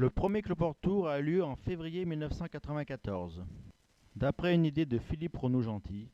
Le premier Cloport Tour a eu lieu en février 1994. D'après une idée de Philippe Renaud-Gentil,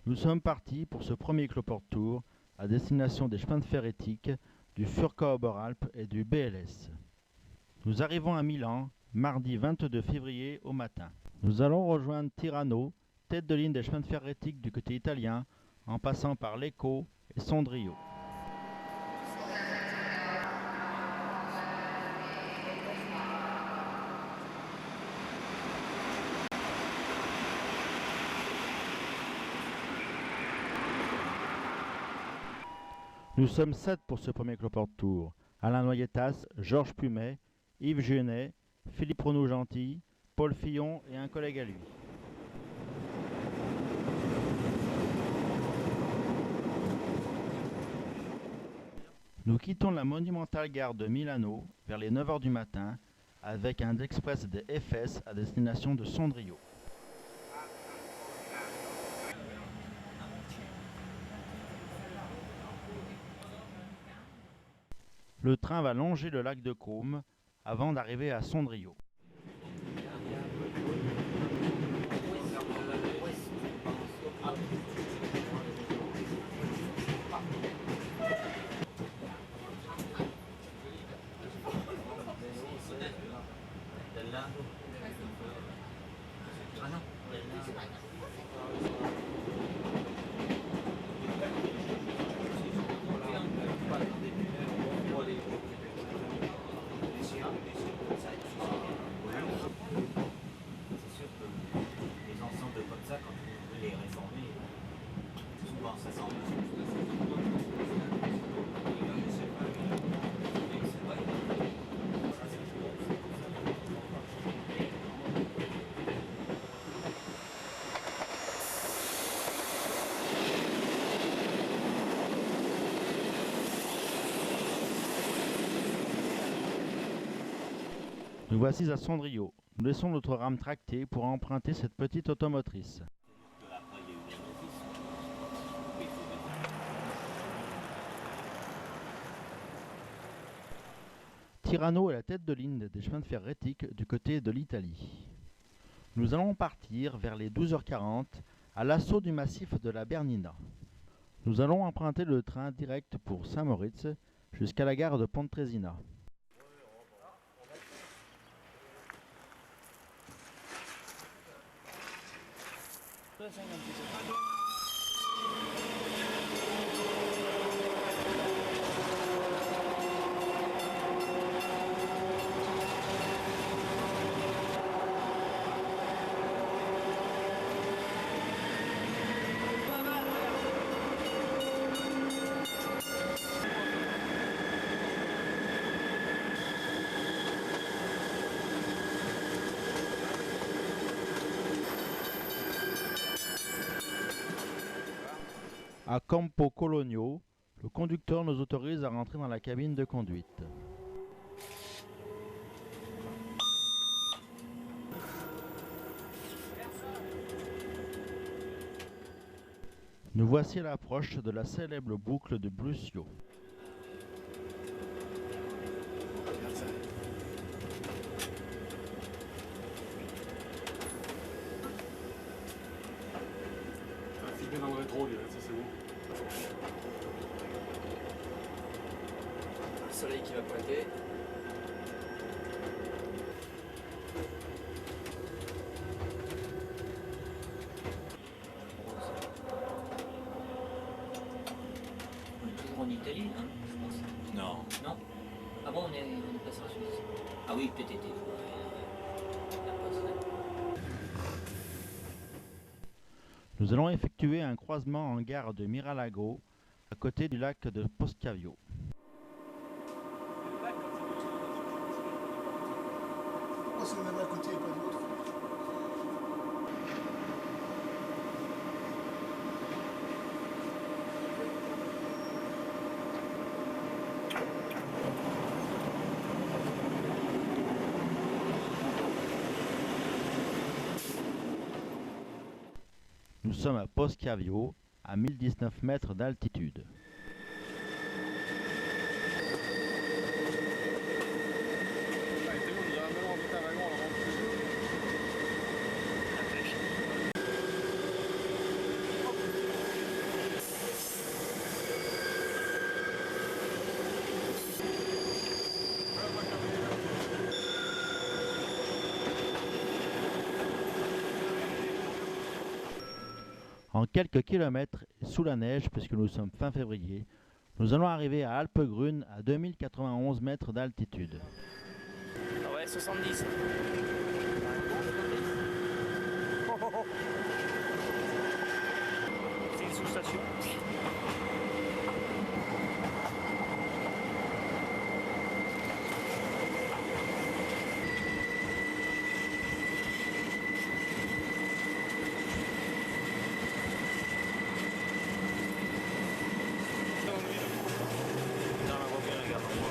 nous sommes partis pour ce premier Cloport Tour à destination des chemins de fer éthiques, du Furka Oberalp et du BLS. Nous arrivons à Milan, mardi 22 février au matin. Nous allons rejoindre Tirano, tête de ligne des chemins de fer éthiques du côté italien, en passant par Lecco et Sondrio. Nous sommes 7 pour ce premier Cloport Tour. Alain Noyetas, Georges Pumet, Yves Juenet, Philippe Renaud-Gentil, Paul Fillon et un collègue à lui. Nous quittons la monumentale gare de Milano vers les 9h du matin avec un express des FS à destination de Sondrio. Le train va longer le lac de Côme avant d'arriver à Sondrio. C'est sûr que les ensembles comme ça, quand on veut les réformer, souvent ça semble. Nous voici à Sondrio. Nous laissons notre rame tractée pour emprunter cette petite automotrice. Tirano est la tête de ligne des chemins de fer éthiques du côté de l'Italie. Nous allons partir vers les 12h40 à l'assaut du massif de la Bernina. Nous allons emprunter le train direct pour Saint-Moritz jusqu'à la gare de Pontresina. À Campo Cologno, le conducteur nous autorise à rentrer dans la cabine de conduite. Nous voici à l'approche de la célèbre boucle de Brusio. Filmer dans le rétro, lui, ça c'est bon. Le soleil qui va pointer. On est toujours en Italie, hein, je pense. Non. Non. Ah bon, on est passé en Suisse. Ah oui, peut-être été. Nous allons effectuer un croisement en gare de Miralago, à côté du lac de Poscavio. Pourquoi c'est le même à côté et pas de l'autre? Nous sommes à Poscavio, à 1019 mètres d'altitude. En quelques kilomètres, sous la neige, puisque nous sommes fin février, nous allons arriver à Alpegrunes à 2091 mètres d'altitude. Ah ouais, 70. C'est une sous-station. Dans la voiture, regarde-moi.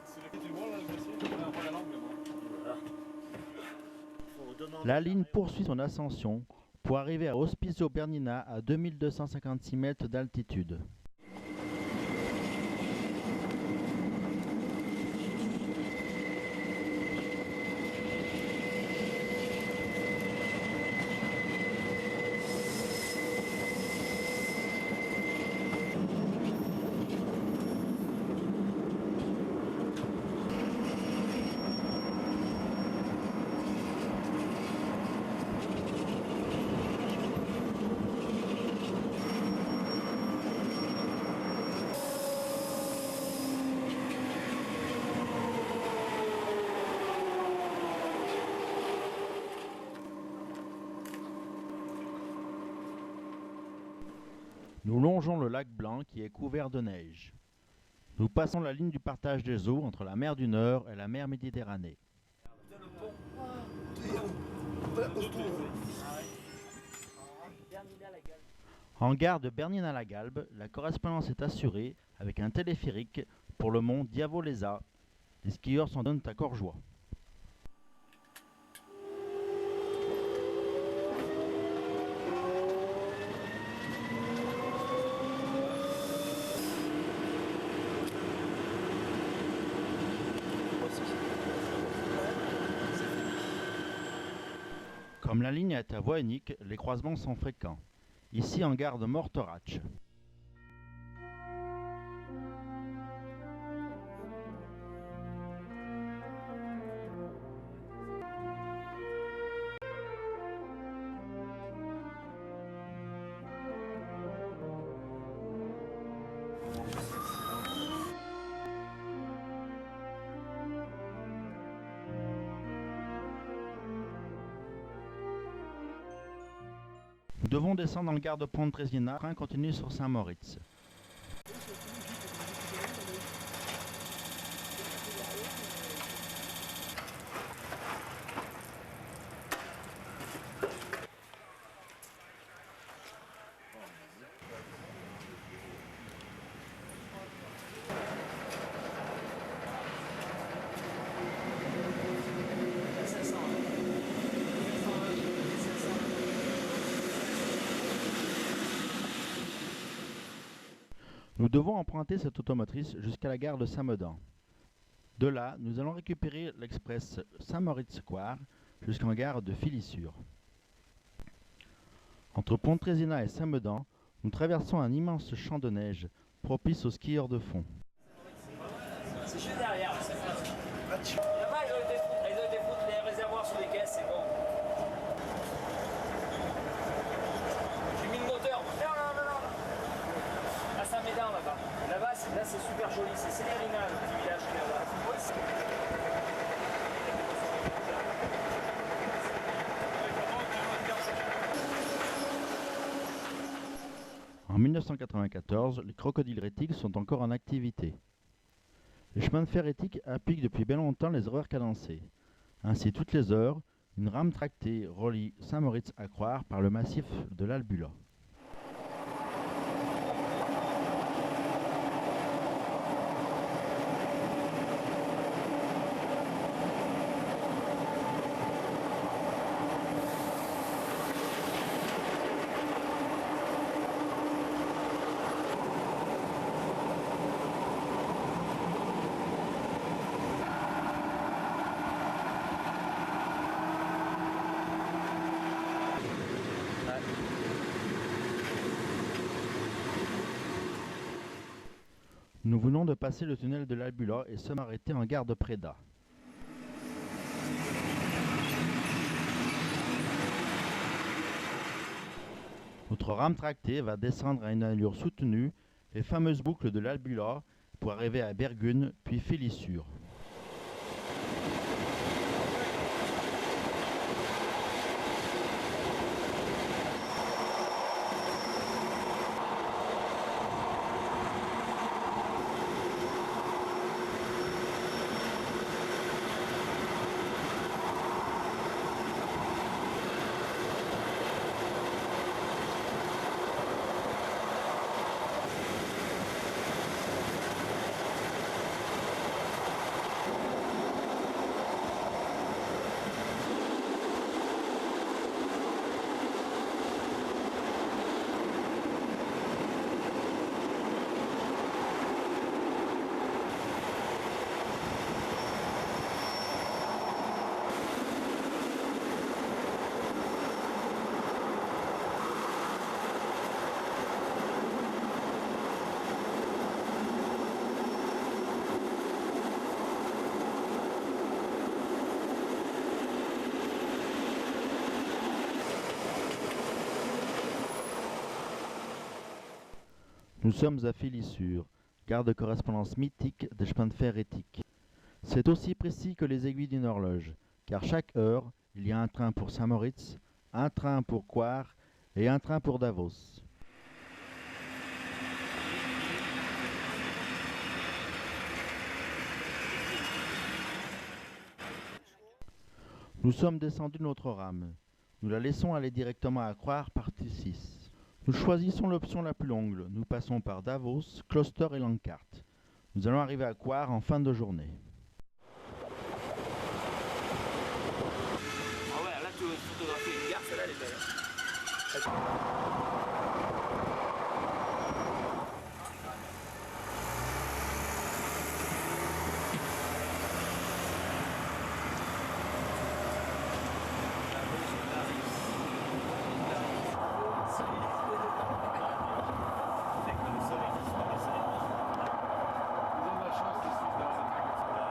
C'est lequel tu vois là, le dossier? Non, pas la langue, mais bon. La ligne poursuit son ascension pour arriver à Hospicio Bernina à 2256 mètres d'altitude. Nous longeons le lac Blanc qui est couvert de neige. Nous passons la ligne du partage des eaux entre la mer du Nord et la mer Méditerranée. En gare de Bernina-la-Galbe, la correspondance est assurée avec un téléphérique pour le mont Diavolezza. Les skieurs s'en donnent à cœur joie. Comme la ligne est à voie unique, les croisements sont fréquents. Ici en gare de Morteratsch. Nous devons descendre en gare de Pontresina, le train continue sur Saint-Moritz. Nous devons emprunter cette automotrice jusqu'à la gare de Saint-Medan. De là, nous allons récupérer l'express Saint-Moritz-Coire jusqu'en gare de Filissure. Entre Pontresina et Saint-Medan, nous traversons un immense champ de neige propice aux skieurs de fond. C'est juste derrière. Là-bas, ils ont été foutre les réservoirs sous les caisses, c'est bon. J'ai mis le moteur. Non. À Saint-Médard, là-bas. Là-bas, c'est super joli. C'est Célérina, le petit village qui est là-bas. En 1994, les crocodiles rétiques sont encore en activité. Les chemins de fer éthiques appliquent depuis bien longtemps les horaires cadencés. Ainsi, toutes les heures, une rame tractée relie Saint-Moritz à Coire par le massif de l'Albula. Nous venons de passer le tunnel de l'Albula et sommes arrêtés en gare de Preda. Notre rame tractée va descendre à une allure soutenue les fameuses boucles de l'Albula pour arriver à Bergune puis Félissure. Nous sommes à Félissure, gare de correspondance mythique des chemins de fer éthiques. C'est aussi précis que les aiguilles d'une horloge, car chaque heure, il y a un train pour Saint-Moritz, un train pour Coire et un train pour Davos. Nous sommes descendus de notre rame. Nous la laissons aller directement à Coire, partie 6. Nous choisissons l'option la plus longue. Nous passons par Davos, Kloster et Langkart. Nous allons arriver à Coire en fin de journée. Ah ouais, là tu veux photographier une gare, celle-là elle est belle. Ils ont de la chance de suivre dans un train comme ça.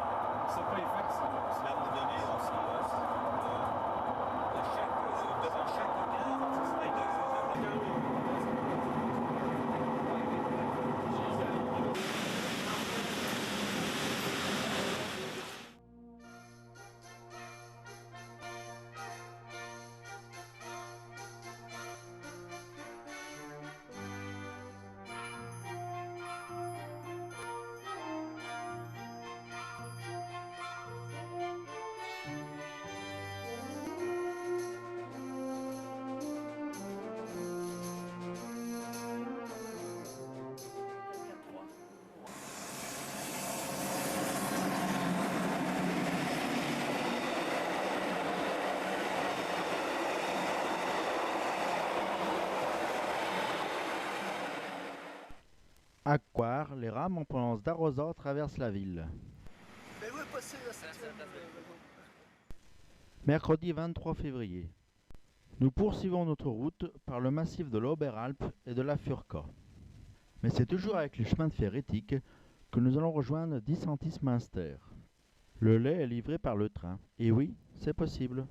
On sait pas y faire, ça. Là, vous donnez aussi devant chaque À Coire, les rames en provenance d'Arosa traversent la ville. Mais où est passé la septième Mercredi 23 février. Nous poursuivons notre route par le massif de l'Oberalp et de la Furka. Mais c'est toujours avec les chemins de fer éthiques que nous allons rejoindre Dissentis-Münster. Le lait est livré par le train. Et oui, c'est possible.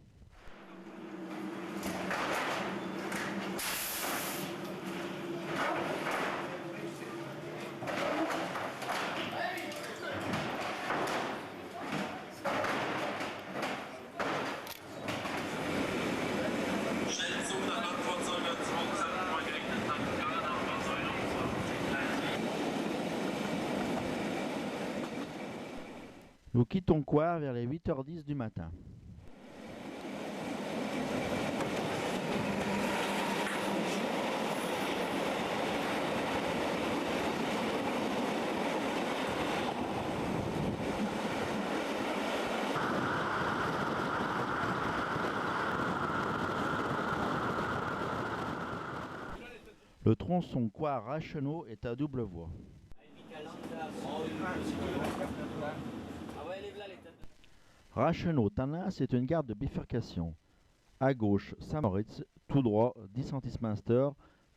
Nous quittons Coire vers les 8h10 du matin. Le tronçon Coire-Rachenau est à double voie. Rachenau-Tanin, c'est une gare de bifurcation. À gauche, Saint-Moritz, tout droit, Dissentis-Münster,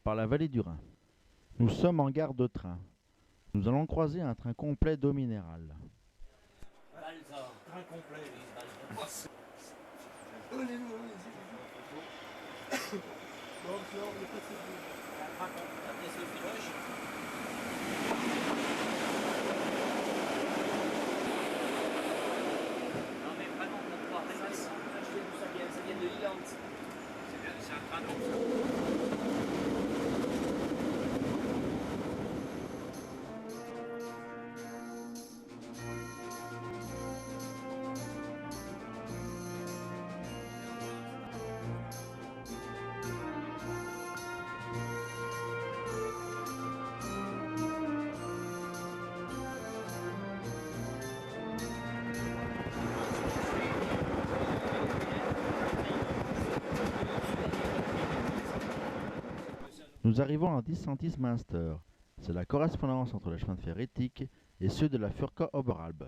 par la vallée du Rhin. Nous sommes en gare de train. Nous allons croiser un train complet d'eau minérale. train complet. Après ce filoche. Non mais vraiment pour pouvoir rester. Ça vient de Liland. C'est un train comme ça. Nous arrivons à Dissentis-Münster. C'est la correspondance entre les chemins de fer éthiques et ceux de la Furka Oberalp.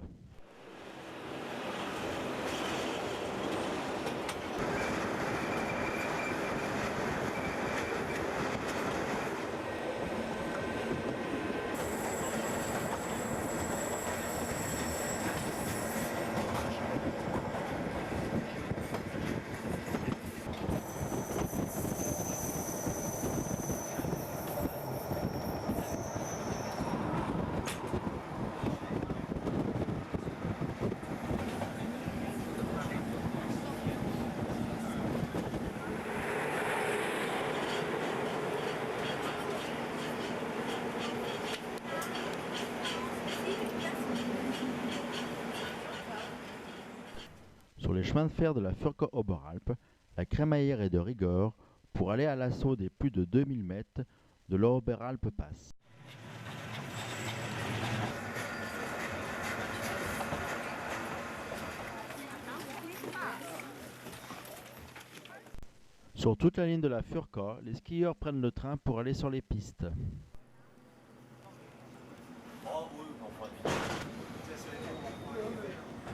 Sur les chemins de fer de la Furka Oberalp, la crémaillère est de rigueur pour aller à l'assaut des plus de 2000 mètres de l'Oberalp Pass. Sur toute la ligne de la Furka, les skieurs prennent le train pour aller sur les pistes. Oh oui, enfin.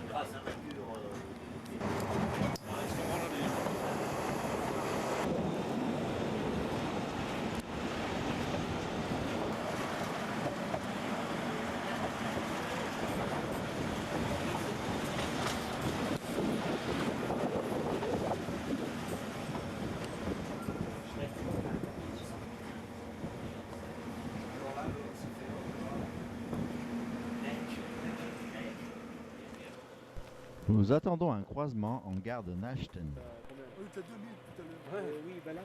Grâce à la cure. Nous attendons un croisement en gare de Nachten. Oui, t'as 2000 tout à l'heure. Oui, bah là.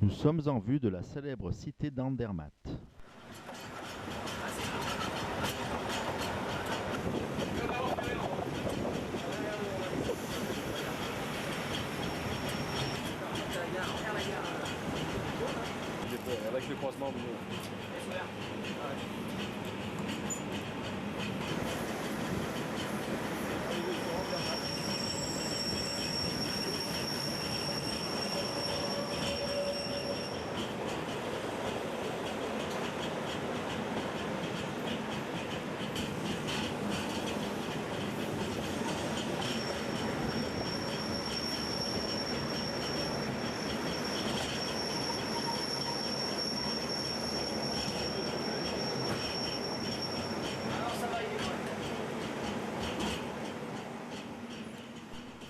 Nous sommes en vue de la célèbre cité d'Andermatt. Avec le croisement,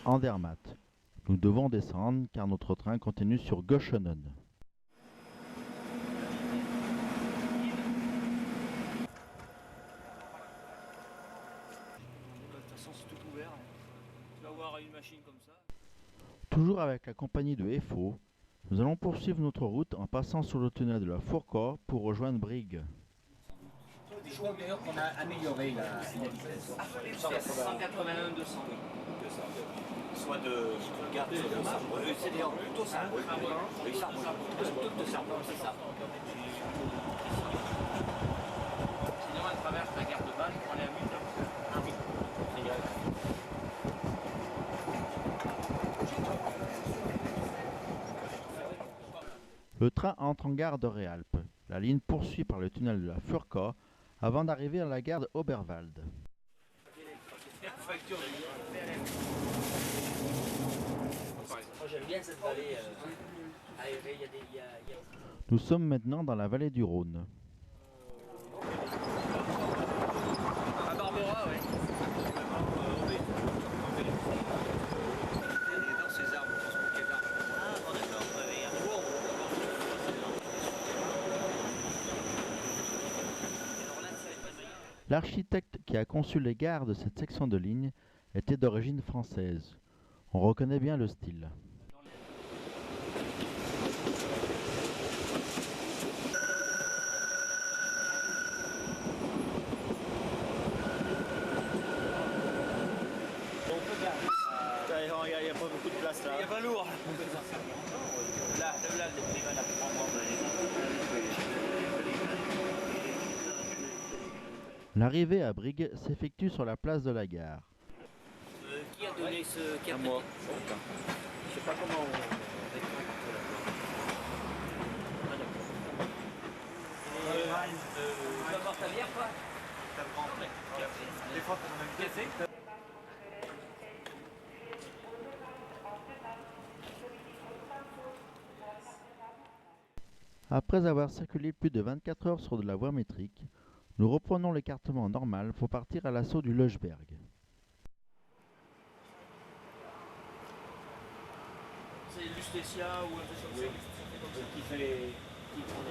Andermatt. Nous devons descendre car notre train continue sur Göschenen. De toute façon, c'est tout ouvert. Tu vas voir une machine comme ça. Toujours avec la compagnie de EFO, nous allons poursuivre notre route en passant sur le tunnel de la Furka pour rejoindre Brigg. Je crois d'ailleurs qu'on a amélioré la vitesse. 181, 200. Soit de garde, soit de Sarrebruck. C'est d'ailleurs plutôt Sarrebruck. Oui, Sarrebruck. Plutôt de Sarrebruck, c'est ça. Sinon, à travers la gare de Bâle, on est à 8 heures. Ah oui. Le train entre en gare de Réalp. La ligne poursuit par le tunnel de la Furka avant d'arriver à la gare de Oberwald. Moi, j'aime bien cette vallée. Nous sommes maintenant dans la vallée du Rhône. À Barbera, oui. Dans ces arbres, je pense quels arbres. Ah, bon, d'accord, L'architecte qui a conçu les gares de cette section de ligne était d'origine française. On reconnaît bien le style. Il n'y a pas beaucoup de place là. Il n'y a pas lourd. Là, L'arrivée à Brigue s'effectue sur la place de la gare. qui a donné ce carte? Moi. Je sais pas comment on... Tu vas boire ta bière, quoi? Des fois, on a un café. Après avoir circulé plus de 24 heures sur de la voie métrique, nous reprenons l'écartement normal pour partir à l'assaut du Löschberg. C'est Lustetia ou un truc comme ça. Qui fait les... qui prend les...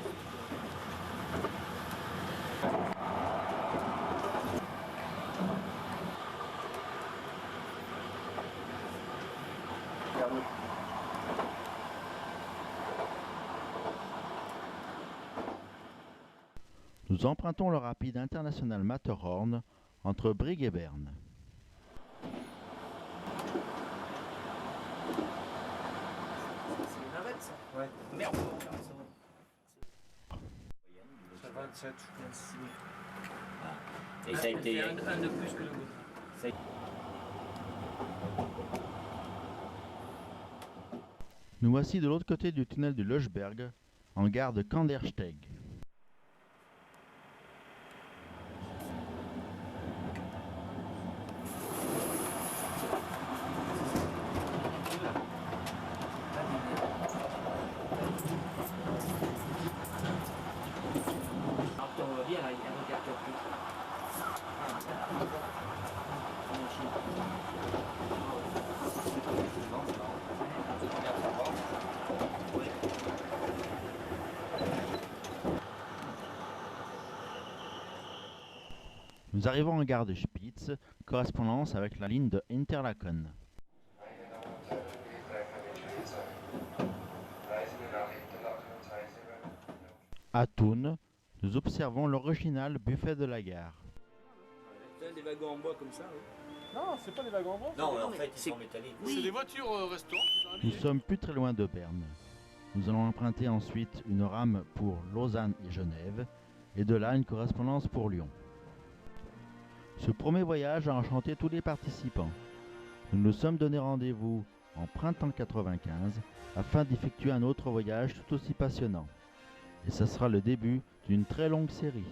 Nous empruntons le rapide international Matterhorn entre Brigue et Berne. C'est une navette, ça. Ouais. Merde. C'est 27. Et ça a été... Un de plus que le nôtre. Nous voici de l'autre côté du tunnel du Löschberg, en gare de Kandersteg. Alors, on va bien avec un regard plus. Nous arrivons en gare de Spitz, correspondance avec la ligne de Interlaken. À Thun, nous observons l'original buffet de la gare. Des wagons en bois comme ça. Non, c'est pas des wagons en bois. Non, en fait, ils sont métalliques. C'est des voitures restaurants. Nous sommes plus très loin de Berne. Nous allons emprunter ensuite une rame pour Lausanne et Genève, et de là une correspondance pour Lyon. Ce premier voyage a enchanté tous les participants. Nous nous sommes donné rendez-vous en printemps 95 afin d'effectuer un autre voyage tout aussi passionnant. Et ce sera le début d'une très longue série.